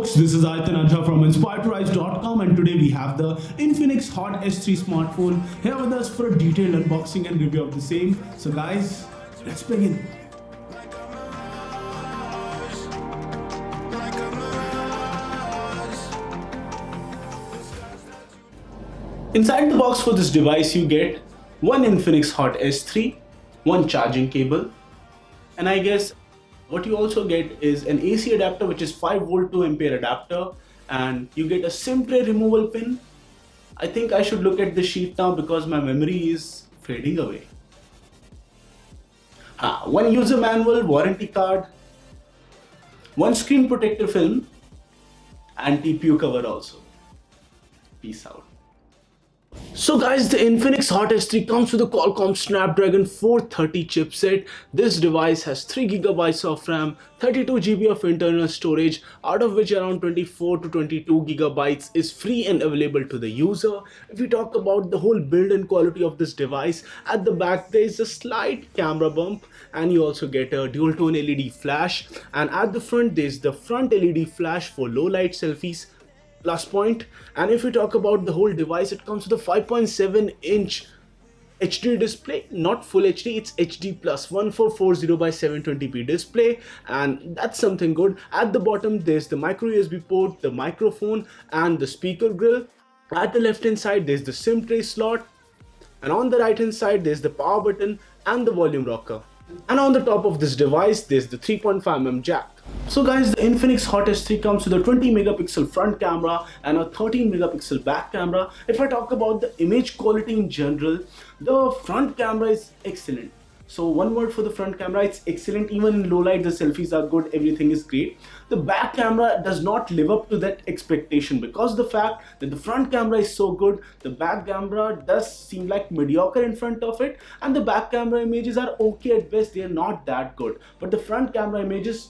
folks, this is from inspiredtorise.com, and today we have the Infinix Hot S3 smartphone here with us for a detailed unboxing and review of the same. So guys, let's begin. Inside the box for this device you get one Infinix Hot S3, one charging cable, and I guess what you also get is an AC adapter, which is 5 volt 2 ampere adapter, and you get a SIM tray removal pin. I think I should look at the sheet now because my memory is fading away. One user manual, warranty card, one screen protector film, and TPU cover also. Peace out. So guys, the Infinix Hot S3 comes with a Qualcomm Snapdragon 430 chipset. This device has 3GB of RAM, 32GB of internal storage, out of which around 24 to 22GB is free and available to the user. If we talk about the whole build and quality of this device, at the back there is a slight camera bump, and you also get a dual tone LED flash, and at the front there is the front LED flash for low light selfies. Plus point. And if we talk about the whole device, it comes with a 5.7-inch HD display, not full HD, it's HD plus 1440 by 720p display, and that's something good. At the bottom there's the micro USB port, the microphone, and the speaker grill. At the left hand side there's the SIM tray slot, and on the right hand side there's the power button and the volume rocker. And on the top of this device there's the 3.5mm jack. So guys, the Infinix Hot S3 comes with a 20 megapixel front camera and a 13 megapixel back camera. If I talk about the image quality in general, the front camera is excellent. So one word for the front camera, it's excellent. Even in low light the selfies are good, everything is great. The back camera does not live up to that expectation because the fact that the front camera is so good, the back camera does seem like mediocre in front of it, and the back camera images are okay at best, they are not that good. But the front camera images.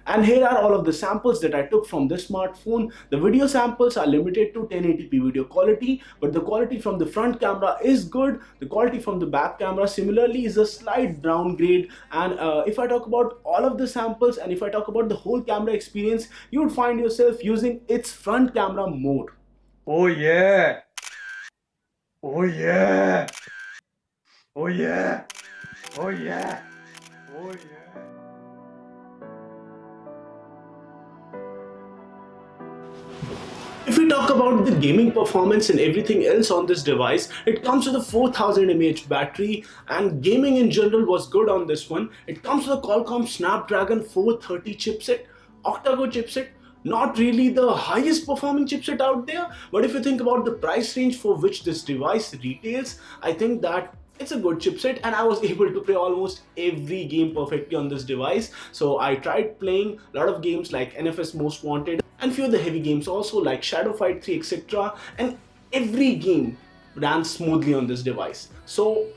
And here are all of the samples that I took from this smartphone. The video samples are limited to 1080p video quality, but the quality from the front camera is good. The quality from the back camera similarly is a slight downgrade. And if I talk about all of the samples, and if I talk about the whole camera experience, you would find yourself using its front camera mode. Oh yeah! Oh yeah! Oh yeah! Oh yeah! Oh yeah! If we talk about the gaming performance and everything else on this device, it comes with a 4000 mAh battery, and gaming in general was good on this one. It comes with a Qualcomm Snapdragon 430 chipset, octa-core chipset. Not really the highest performing chipset out there, but if you think about the price range for which this device retails, I think that it's a good chipset, and I was able to play almost every game perfectly on this device. So I tried playing a lot of games like NFS Most Wanted and few of the heavy games also like Shadow Fight 3, etc. And every game ran smoothly on this device. So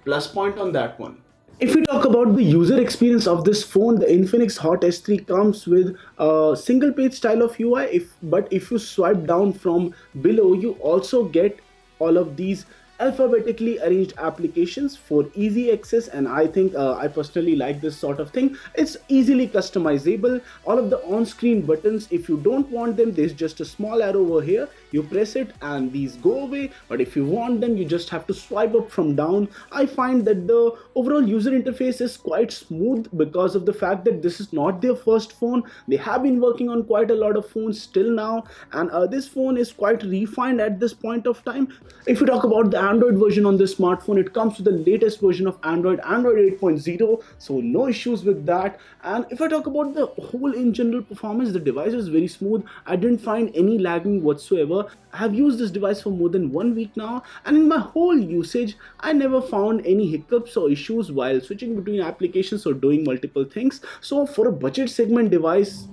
plus point on that one. If we talk about the user experience of this phone, the Infinix Hot S3 comes with a single page style of UI, but if you swipe down from below, you also get all of these alphabetically arranged applications for easy access, and I think I personally like this sort of thing. It's easily customizable. All of the on-screen buttons, if you don't want them, there's just a small arrow over here, you press it and these go away, but if you want them you just have to swipe up from down. I find that the overall user interface is quite smooth because of the fact that this is not their first phone. They have been working on quite a lot of phones till now, and this phone is quite refined at this point of time. If you talk about the Android version on this smartphone, it comes with the latest version of Android 8.0, so no issues with that. And if I talk about the whole in general performance, the device is very smooth. I didn't find any lagging whatsoever. I have used this device for more than 1 week now, and in my whole usage I never found any hiccups or issues while switching between applications or doing multiple things. So for a budget segment device,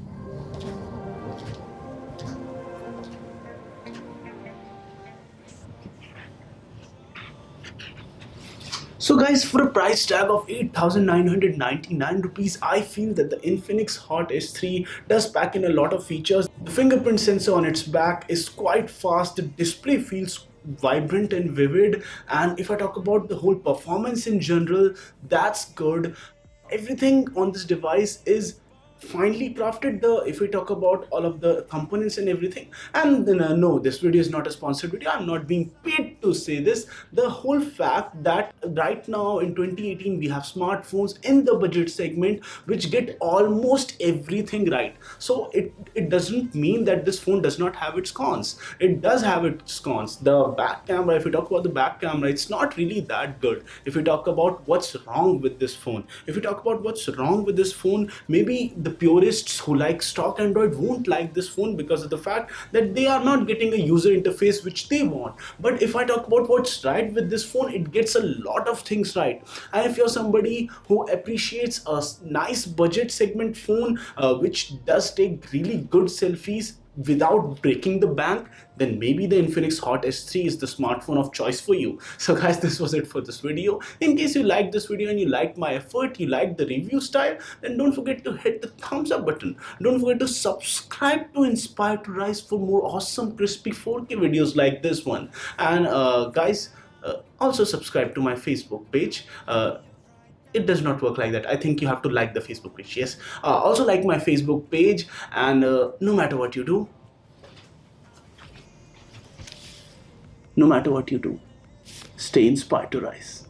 so guys, for a price tag of 8,999 rupees, I feel that the Infinix Hot S3 does pack in a lot of features. The fingerprint sensor on its back is quite fast, the display feels vibrant and vivid, and if I talk about the whole performance in general, that's good. Everything on this device is finely crafted. The if we talk about all of the components and everything, and then no, this video is not a sponsored video. I'm not being paid to say this. The whole fact that right now in 2018 we have smartphones in the budget segment which get almost everything right. So it doesn't mean that this phone does not have its cons. It does have its cons. The back camera, if we talk about the back camera, it's not really that good. If we talk about what's wrong with this phone, if we talk about what's wrong with this phone, maybe the purists who like stock Android won't like this phone because of the fact that they are not getting a user interface which they want. But if I talk about what's right with this phone, it gets a lot of things right. And if you're somebody who appreciates a nice budget segment phone which does take really good selfies without breaking the bank, then maybe the Infinix Hot S3 is the smartphone of choice for you. So guys, this was it for this video. In case you liked this video and you liked my effort, you liked the review style, then don't forget to hit the thumbs up button. Don't forget to subscribe to Inspire to Rise for more awesome crispy 4K videos like this one. And guys, also subscribe to my Facebook page. It does not work like that. I think you have to like the Facebook page. Yes, also like my Facebook page. And no matter what you do, no matter what you do, stay inspired to rise.